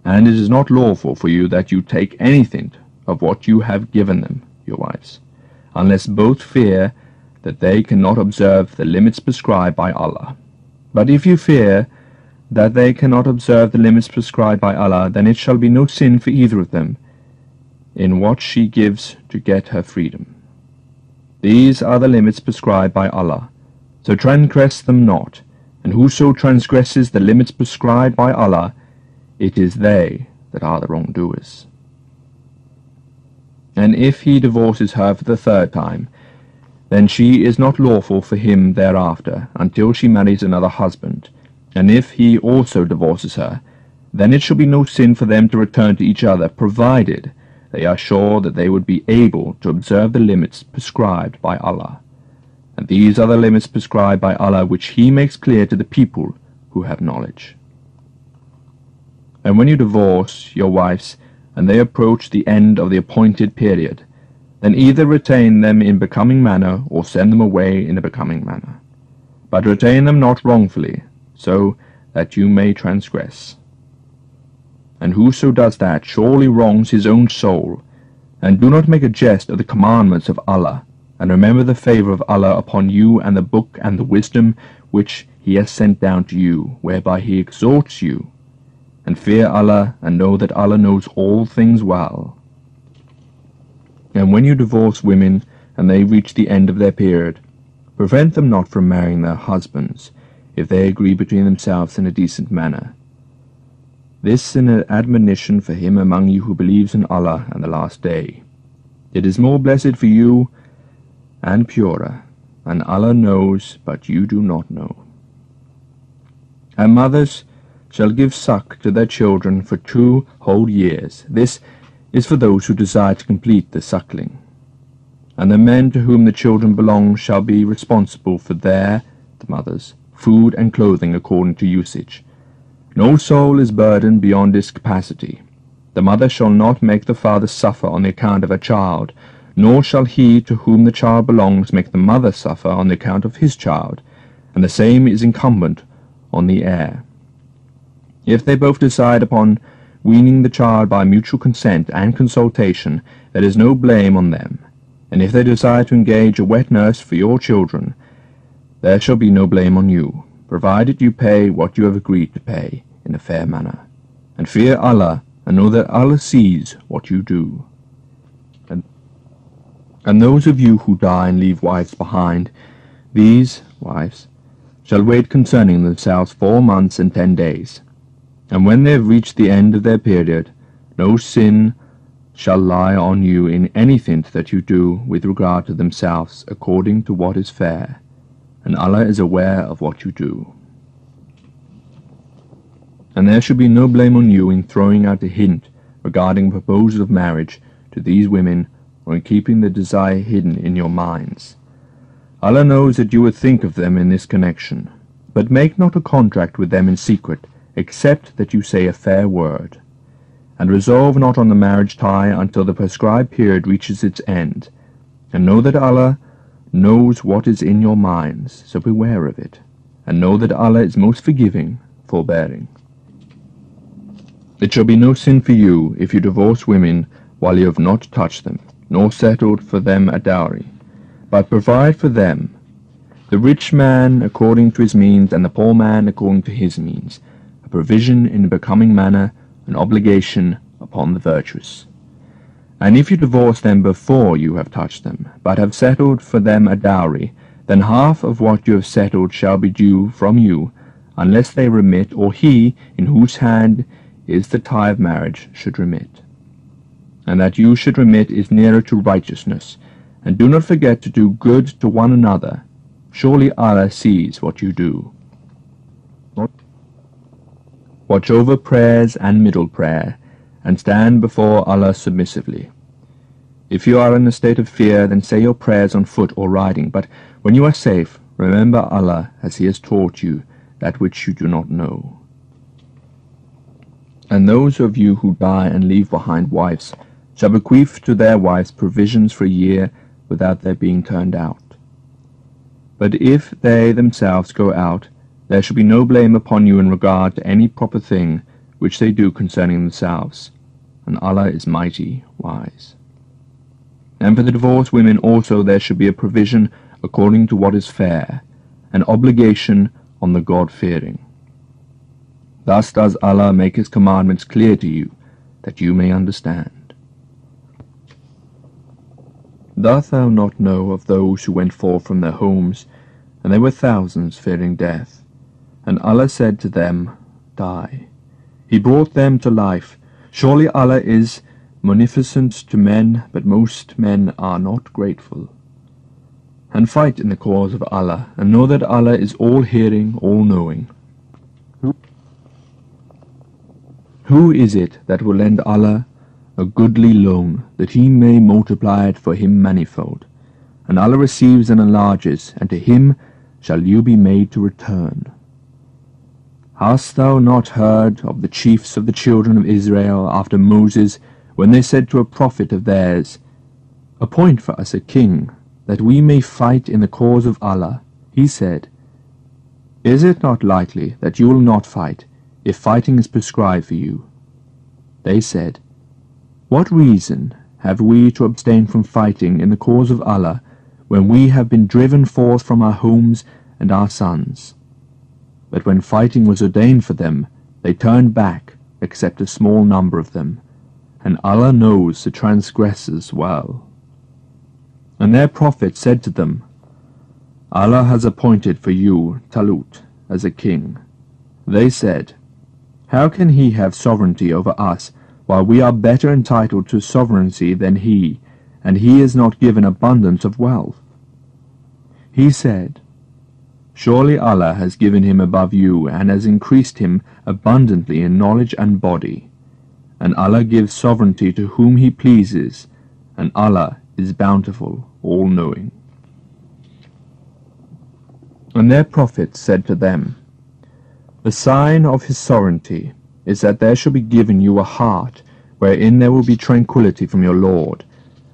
And it is not lawful for you that you take anything of what you have given them, your wives, unless both fear that they cannot observe the limits prescribed by Allah. But if you fear that they cannot observe the limits prescribed by Allah, then it shall be no sin for either of them in what she gives to get her freedom. These are the limits prescribed by Allah, so transgress them not, and whoso transgresses the limits prescribed by Allah, it is they that are the wrongdoers. And if he divorces her for the third time, then she is not lawful for him thereafter, until she marries another husband. And if he also divorces her, then it shall be no sin for them to return to each other, provided they are sure that they would be able to observe the limits prescribed by Allah. And these are the limits prescribed by Allah, which he makes clear to the people who have knowledge. And when you divorce your wives, and they approach the end of the appointed period, then either retain them in becoming manner, or send them away in a becoming manner. But retain them not wrongfully, so that you may transgress. And whoso does that surely wrongs his own soul. And do not make a jest of the commandments of Allah, and remember the favor of Allah upon you, and the book and the wisdom which he has sent down to you, whereby he exhorts you. And fear Allah, and know that Allah knows all things well. And when you divorce women, and they reach the end of their period, prevent them not from marrying their husbands, if they agree between themselves in a decent manner. This is an admonition for him among you who believes in Allah and the last day. It is more blessed for you and purer, and Allah knows, but you do not know. And mothers shall give suck to their children for 2 whole years. This is for those who desire to complete the suckling. And the men to whom the children belong shall be responsible for the mothers, food and clothing according to usage. No soul is burdened beyond his capacity. The mother shall not make the father suffer on the account of a child, nor shall he to whom the child belongs make the mother suffer on the account of his child, and the same is incumbent on the heir. If they both decide upon weaning the child by mutual consent and consultation, there is no blame on them. And if they desire to engage a wet nurse for your children, there shall be no blame on you, provided you pay what you have agreed to pay in a fair manner. And fear Allah, and know that Allah sees what you do. And those of you who die and leave wives behind, these wives shall wait concerning themselves 4 months and 10 days. And when they have reached the end of their period, no sin shall lie on you in anything that you do with regard to themselves, according to what is fair, and Allah is aware of what you do. And there shall be no blame on you in throwing out a hint regarding a proposal of marriage to these women, or in keeping the desire hidden in your minds. Allah knows that you would think of them in this connection, but make not a contract with them in secret, except that you say a fair word. And resolve not on the marriage tie until the prescribed period reaches its end, and know that Allah knows what is in your minds, so beware of it, and know that Allah is most forgiving, forbearing. It shall be no sin for you if you divorce women while you have not touched them, nor settled for them a dowry, but provide for them, the rich man according to his means, and the poor man according to his means, a provision in a becoming manner, an obligation upon the virtuous. And if you divorce them before you have touched them, but have settled for them a dowry, then half of what you have settled shall be due from you, unless they remit, or he, in whose hand is the tie of marriage, should remit. And that you should remit is nearer to righteousness. And do not forget to do good to one another. Surely Allah sees what you do. Watch over prayers and middle prayer, and stand before Allah submissively. If you are in a state of fear, then say your prayers on foot or riding, but when you are safe, remember Allah as He has taught you that which you do not know. And those of you who die and leave behind wives shall bequeath to their wives provisions for a year without their being turned out. But if they themselves go out, there shall be no blame upon you in regard to any proper thing which they do concerning themselves, and Allah is mighty wise. And for the divorced women also there should be a provision according to what is fair, an obligation on the God-fearing. Thus does Allah make his commandments clear to you, that you may understand. Dost thou not know of those who went forth from their homes, and there were thousands fearing death, and Allah said to them, Die. He brought them to life. Surely Allah is munificent to men, but most men are not grateful. And fight in the cause of Allah, and know that Allah is all-hearing, all-knowing. Who is it that will lend Allah a goodly loan, that he may multiply it for him manifold? And Allah receives and enlarges, and to him shall you be made to return. Hast thou not heard of the chiefs of the children of Israel after Moses, when they said to a prophet of theirs, Appoint for us a king, that we may fight in the cause of Allah? He said, Is it not likely that you will not fight, if fighting is prescribed for you? They said, What reason have we to abstain from fighting in the cause of Allah, when we have been driven forth from our homes and our sons? But when fighting was ordained for them, they turned back, except a small number of them, and Allah knows the transgressors well. And their prophet said to them, Allah has appointed for you Talut as a king. They said, How can he have sovereignty over us, while we are better entitled to sovereignty than he, and he is not given abundance of wealth? He said, Surely Allah has given him above you, and has increased him abundantly in knowledge and body. And Allah gives sovereignty to whom he pleases, and Allah is bountiful, all-knowing. And their prophet said to them, The sign of his sovereignty is that there shall be given you a heart, wherein there will be tranquillity from your Lord,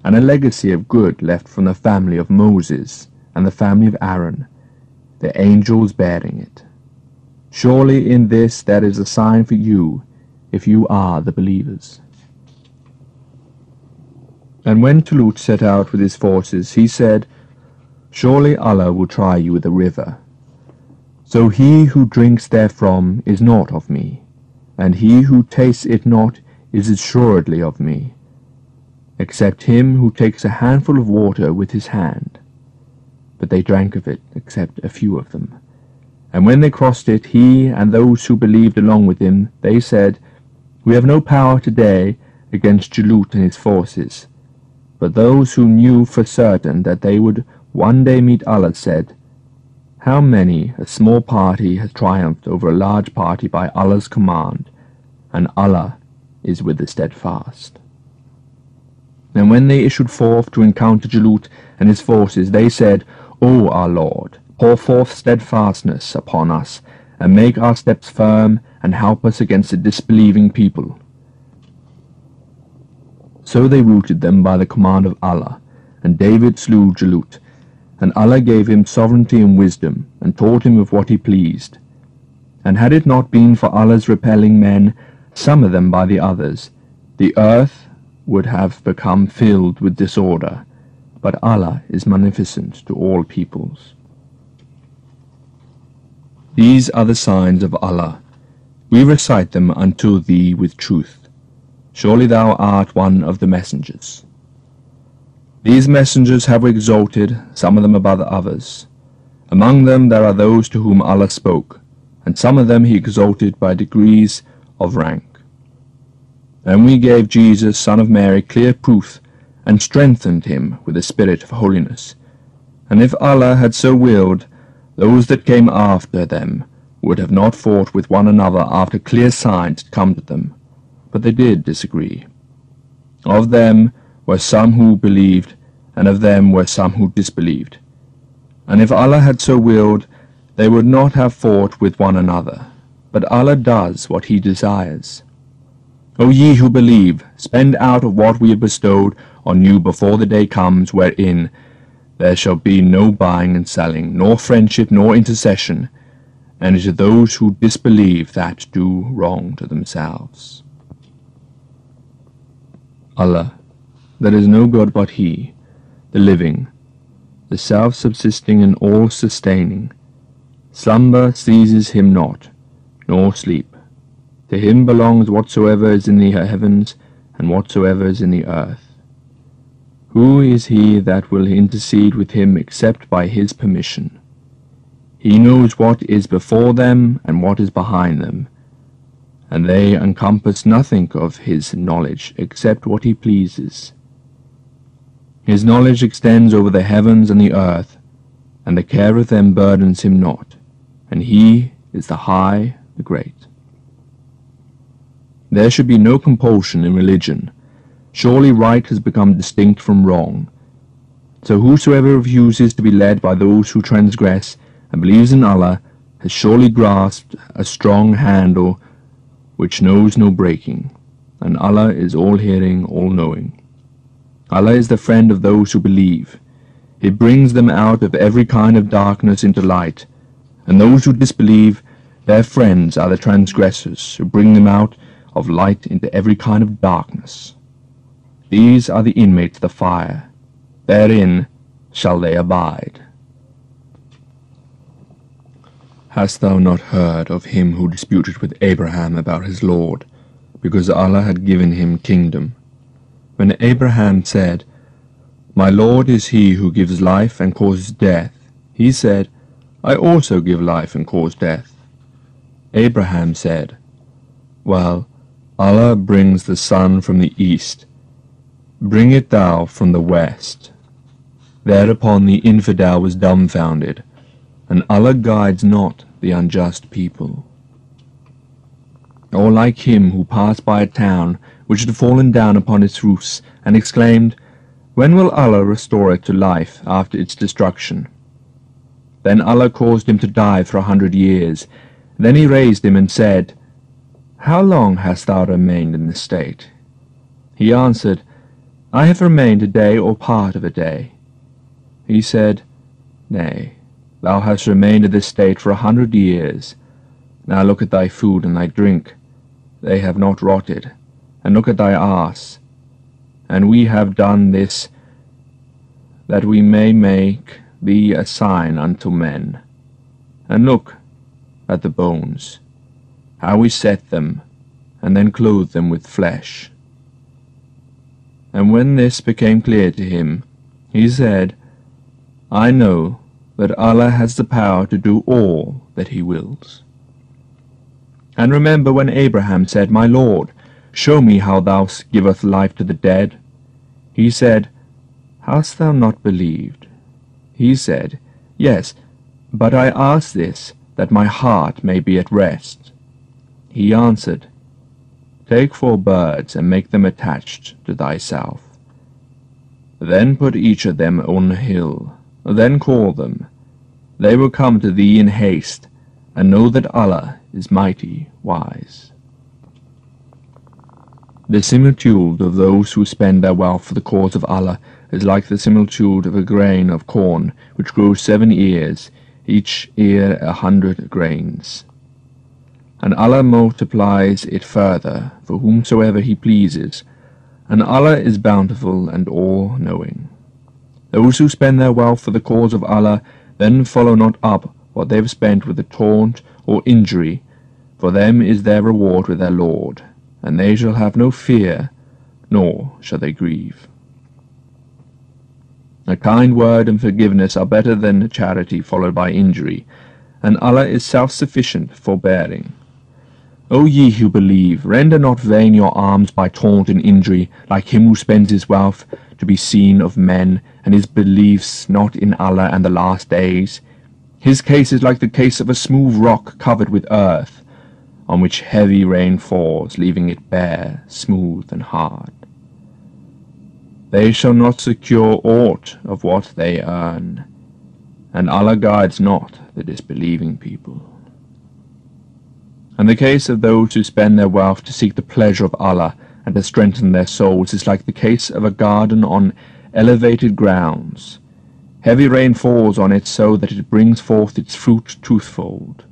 and a legacy of good left from the family of Moses and the family of Aaron, the angels bearing it. Surely in this there is a sign for you, if you are the believers. And when Talut set out with his forces, he said, Surely Allah will try you with a river. So he who drinks therefrom is not of me, and he who tastes it not is assuredly of me, except him who takes a handful of water with his hand. But they drank of it, except a few of them. And when they crossed it, he and those who believed along with him, they said, We have no power today against Jalut and his forces. But those who knew for certain that they would one day meet Allah said, How many a small party has triumphed over a large party by Allah's command, and Allah is with the steadfast. And when they issued forth to encounter Jalut and his forces, they said, O our Lord, pour forth steadfastness upon us, and make our steps firm, and help us against the disbelieving people. So they routed them by the command of Allah, and David slew Jalut, and Allah gave him sovereignty and wisdom, and taught him of what he pleased. And had it not been for Allah's repelling men, some of them by the others, the earth would have become filled with disorder, but Allah is munificent to all peoples. These are the signs of Allah. We recite them unto thee with truth. Surely thou art one of the messengers. These messengers have we exalted, some of them above others. Among them there are those to whom Allah spoke, and some of them he exalted by degrees of rank. And we gave Jesus, son of Mary, clear proof, and strengthened him with the spirit of holiness. And if Allah had so willed, those that came after them would have not fought with one another after clear signs had come to them, but they did disagree. Of them were some who believed, and of them were some who disbelieved. And if Allah had so willed, they would not have fought with one another, but Allah does what he desires. O ye who believe, spend out of what we have bestowed on you before the day comes wherein there shall be no buying and selling, nor friendship, nor intercession, and it is those who disbelieve that do wrong to themselves. Allah, there is no God but He, the living, the self-subsisting and all-sustaining. Slumber seizes Him not, nor sleep. To Him belongs whatsoever is in the heavens and whatsoever is in the earth. Who is he that will intercede with Him except by His permission? He knows what is before them and what is behind them, and they encompass nothing of His knowledge except what He pleases. His knowledge extends over the heavens and the earth, and the care of them burdens Him not, and He is the High, the Great. There should be no compulsion in religion. Surely right has become distinct from wrong. So whosoever refuses to be led by those who transgress and believes in Allah has surely grasped a strong handle which knows no breaking, and Allah is all-hearing, all-knowing. Allah is the friend of those who believe. He brings them out of every kind of darkness into light, and those who disbelieve, their friends are the transgressors who bring them out of light into every kind of darkness. These are the inmates of the fire. Therein shall they abide. Hast thou not heard of him who disputed with Abraham about his Lord, because Allah had given him kingdom? When Abraham said, My Lord is he who gives life and causes death, he said, I also give life and cause death. Abraham said, Well, Allah brings the sun from the east. Bring it thou from the west. Thereupon the infidel was dumbfounded, and Allah guides not the unjust people. Or like him who passed by a town which had fallen down upon its roofs, and exclaimed, When will Allah restore it to life after its destruction? Then Allah caused him to die for 100 years. Then He raised him and said, How long hast thou remained in this state? He answered, I have remained a day or part of a day. He said, Nay, thou hast remained in this state for 100 years. Now look at thy food and thy drink. They have not rotted. And look at thy ass. And we have done this, that we may make thee a sign unto men. And look at the bones, how we set them, and then clothe them with flesh. And when this became clear to him, he said, I know that Allah has the power to do all that He wills. And remember when Abraham said, My Lord, show me how thou givest life to the dead. He said, Hast thou not believed? He said, Yes, but I ask this, that my heart may be at rest. He answered, Take 4 birds and make them attached to thyself. Then put each of them on a hill, then call them. They will come to thee in haste, and know that Allah is mighty wise. The similitude of those who spend their wealth for the cause of Allah is like the similitude of a grain of corn which grows 7 ears, each ear 100 grains. And Allah multiplies it further for whomsoever He pleases, and Allah is bountiful and all-knowing. Those who spend their wealth for the cause of Allah then follow not up what they have spent with a taunt or injury, for them is their reward with their Lord, and they shall have no fear, nor shall they grieve. A kind word and forgiveness are better than charity followed by injury, and Allah is self-sufficient, forbearing. O ye who believe, render not vain your alms by taunt and injury, like him who spends his wealth to be seen of men, and his beliefs not in Allah and the last days. His case is like the case of a smooth rock covered with earth, on which heavy rain falls, leaving it bare, smooth, and hard. They shall not secure aught of what they earn, and Allah guides not the disbelieving people. And the case of those who spend their wealth to seek the pleasure of Allah and to strengthen their souls is like the case of a garden on elevated grounds. Heavy rain falls on it so that it brings forth its fruit twofold.